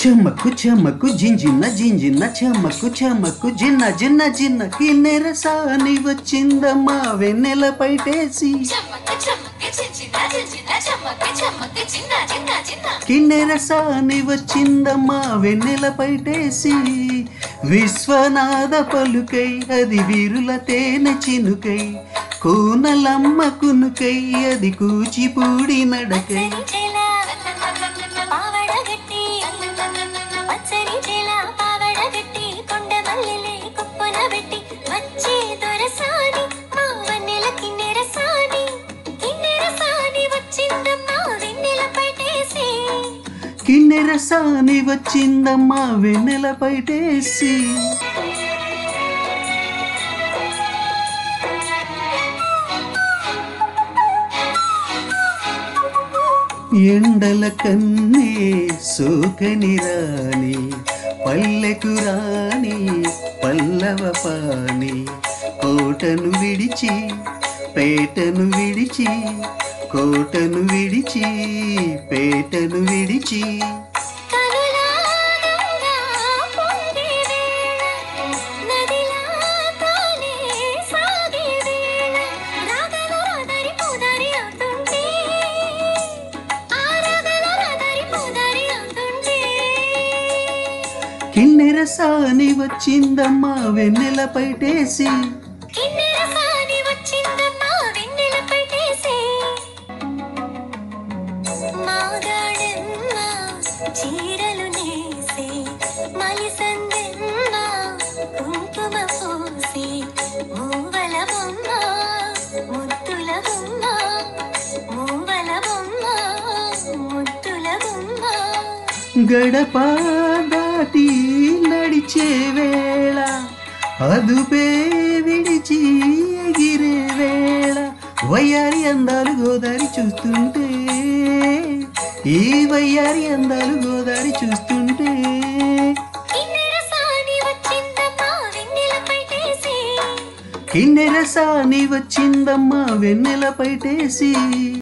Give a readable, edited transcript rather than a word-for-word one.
చెమ్మక్కు చెమ్మక్కు జింజిన్న జింజిన్న చెమ్మక్కు చెమ్మక్కు జిన్న జిన్న జిన్న కిన్నెరసాని వచ్చిందమ్మా వెన్నెల పైటేసి కిన్నెరసాని వచ్చిందమ్మా వెన్నెల పైటేసి విశ్వనాథ పలుకై అది వీరుల తేనె చినుకై కోనలమ్మ కునుకై అది కూచిపూడి నడకై కిన్నెరసాని వచ్చిందమ్మా వెన్నెల పైటేసి ఎండల కన్నే సోకని రాని పల్లెకు రాని పల్లవ పాని కోటను విడిచి పేటను విడిచి కోటను విడిచి పేటను విడిచి కిన్నెరసాని వచ్చిందమ్మా వెన్నెల పైటేసి చీరలు నేసే మలిసందెన్న కుంకుమ పోసి మూవల బొమ్మ ముద్దుల బొమ్మ మూవల బొమ్మ ముద్దుల బొమ్మ గడప దాటి నడిచే వేళ అదుపే విడిచి ఎగిరే వేళ వయ్యారి అందాలు గోదారి చూస్తుంటే ఈ వయ్యారి అందాలు గోదారి చూస్తుంటే కిన్నెరసాని వచ్చిందమ్మా వెన్నెల పైటేసి